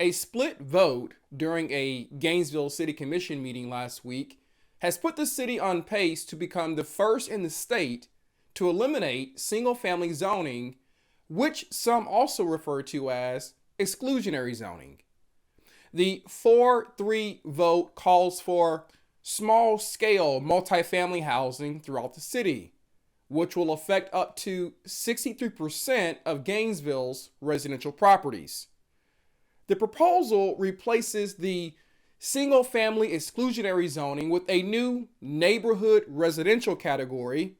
A split vote during a Gainesville City Commission meeting last week has put the city on pace to become the first in the state to eliminate single family zoning, which some also refer to as exclusionary zoning. The 4-3 vote calls for small scale multifamily housing throughout the city, which will affect up to 63% of Gainesville's residential properties. The proposal replaces the single family exclusionary zoning with a new neighborhood residential category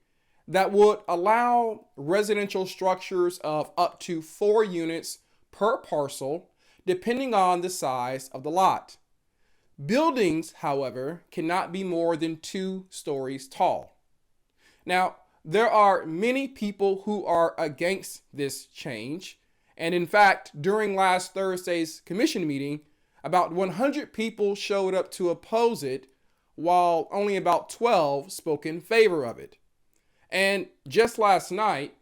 that would allow residential structures of up to 4 units per parcel, depending on the size of the lot. Buildings, however, cannot be more than 2 stories tall. Now, there are many people who are against this change, and in fact, during last Thursday's commission meeting, about 100 people showed up to oppose it, while only about 12 spoke in favor of it. And just last night,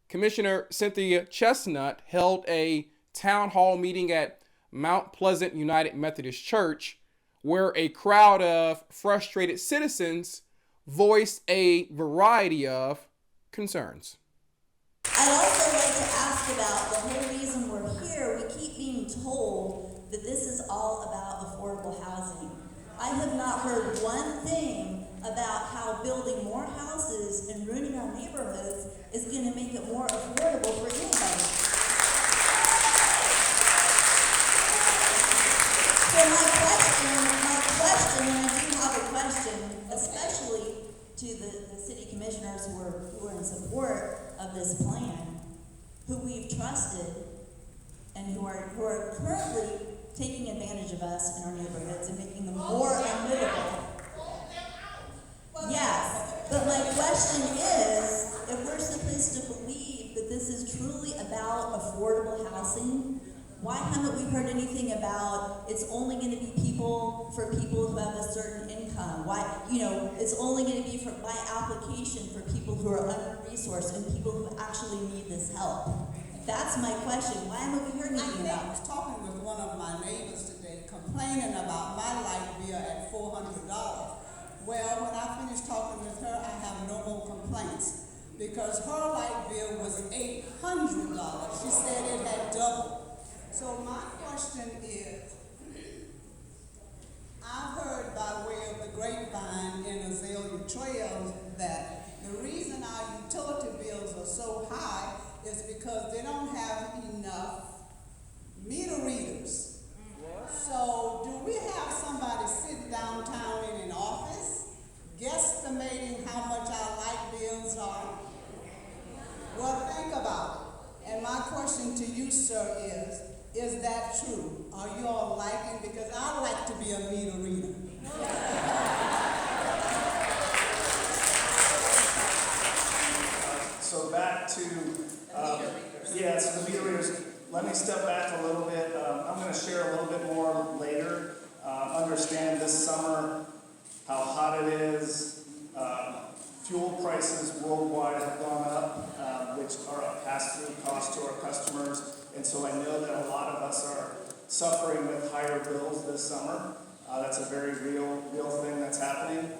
Commissioner Cynthia Chestnut held a town hall meeting at Mount Pleasant United Methodist Church, where a crowd of frustrated citizens voiced a variety of concerns. I'd also like to ask about the whole reason we're here. We keep being told that this is all about affordable housing. I have not heard one thing about how building more houses and ruining our neighborhoods is going to make it more affordable for anybody. So my question, and I do have a question, especially to the city commissioners who are in support of this plan, who we've trusted and who are currently taking advantage of us in our neighborhoods and making them more unlivable. Yes, but my question is, if we're supposed to believe that this is truly about affordable housing, why haven't we heard anything about it's only going to be for people who have a certain income? Why, it's only going to be by application for people who are under-resourced and people who actually need this help? That's my question. Why haven't we heard anything about it? I was talking with one of my neighbors today, complaining about my light bill at $400. Well, when I finished talking with her, I have no more complaints because her light bill was $800. She said it had doubled. So my question is, I heard by way of the grapevine in Azalea Trails that the reason our utility bills are so high is because they don't have enough meter readers. So do we have somebody sit downtown in an office guesstimating how much our light bills are? Well, think about it. And my question to you, sir, is that true? Are you all liking? Because I like to be a meter reader. So back to, so the meter readers, let me step back a little bit. I'm going to share a little bit more later. Understand this summer how hot it is. Fuel prices worldwide have gone up, which are a pass-through cost to our customers. And so I know that a lot of us are suffering with higher bills this summer. That's a very real thing that's happening.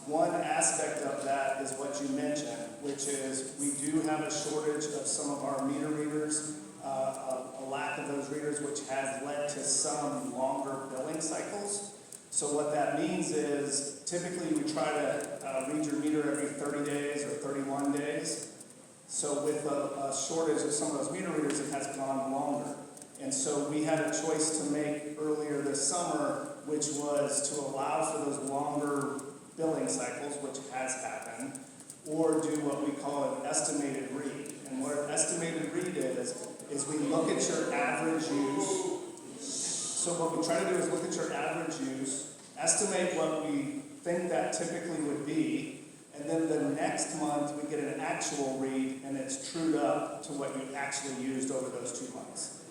One aspect of that is what you mentioned, which is we do have a shortage of some of our meter readers, a lack of those readers, which has led to some longer billing cycles. So what that means is typically we try to read your meter every 30 days or 31 days. So with a shortage of some of those meter readers, it has gone longer. And so we had a choice to make earlier this summer, which was to allow for those longer billing cycles, which has happened, or do what we call an estimated read. And what an estimated read is we look at your average use. So what we try to do is look at your average use, estimate what we think that typically would be, and then the next month we get an actual read and it's trued up to what you actually used over those 2 months.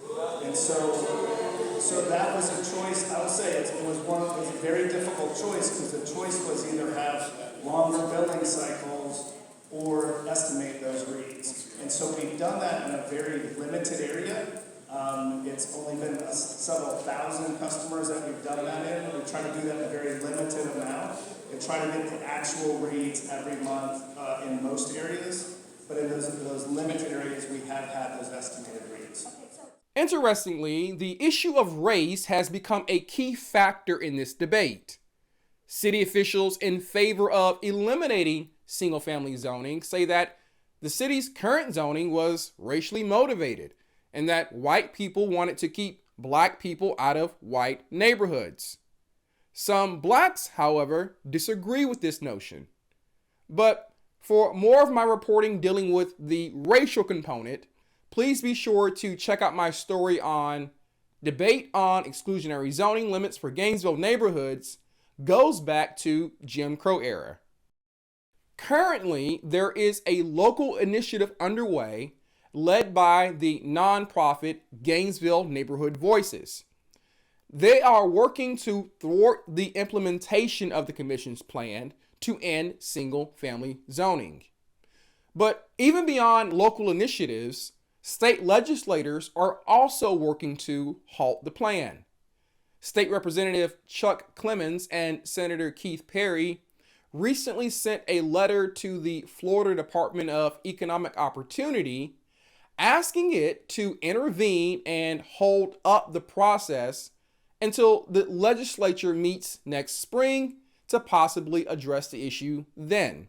And so that was a choice. I would say it was a very difficult choice because the choice was either have longer billing cycles or estimate those reads. And so we've done that in a very limited area. It's only been several thousand customers that we've done that in. We try to do that in a very limited amount and try to get the actual reads every month in most areas. But in those limited areas, we have had those estimated reads. Interestingly, the issue of race has become a key factor in this debate. City officials in favor of eliminating single-family zoning say that the city's current zoning was racially motivated and that white people wanted to keep black people out of white neighborhoods. Some blacks, however, disagree with this notion. But for more of my reporting dealing with the racial component, please be sure to check out my story on debate on exclusionary zoning limits for Gainesville neighborhoods goes back to Jim Crow era. Currently, there is a local initiative underway led by the nonprofit Gainesville Neighborhood Voices. They are working to thwart the implementation of the commission's plan to end single-family zoning. But even beyond local initiatives, state legislators are also working to halt the plan. State Representative Chuck Clemens and Senator Keith Perry recently sent a letter to the Florida Department of Economic Opportunity asking it to intervene and hold up the process until the legislature meets next spring to possibly address the issue then.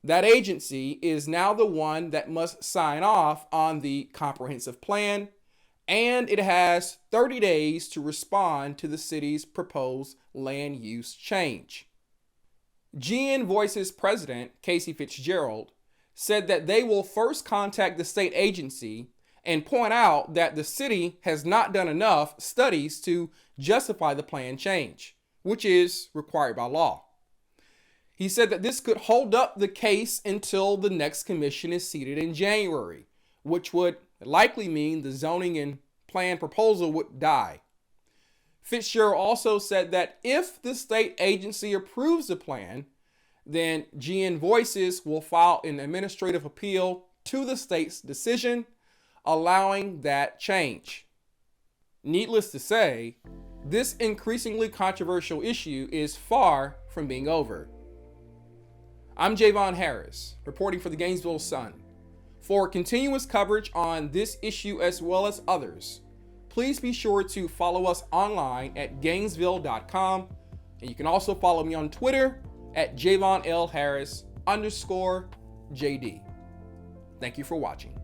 That agency is now the one that must sign off on the comprehensive plan, and it has 30 days to respond to the city's proposed land use change. GN Voices president, Casey Fitzgerald, said that they will first contact the state agency and point out that the city has not done enough studies to justify the plan change, which is required by law. He said that this could hold up the case until the next commission is seated in January, which would likely mean the zoning and plan proposal would die. Fitzgerald also said that if the state agency approves the plan, then GN Voices will file an administrative appeal to the state's decision, allowing that change. Needless to say, this increasingly controversial issue is far from being over. I'm Javon Harris, reporting for the Gainesville Sun. For continuous coverage on this issue as well as others, please be sure to follow us online at Gainesville.com, and you can also follow me on Twitter at JavonLHarris_JD. Thank you for watching.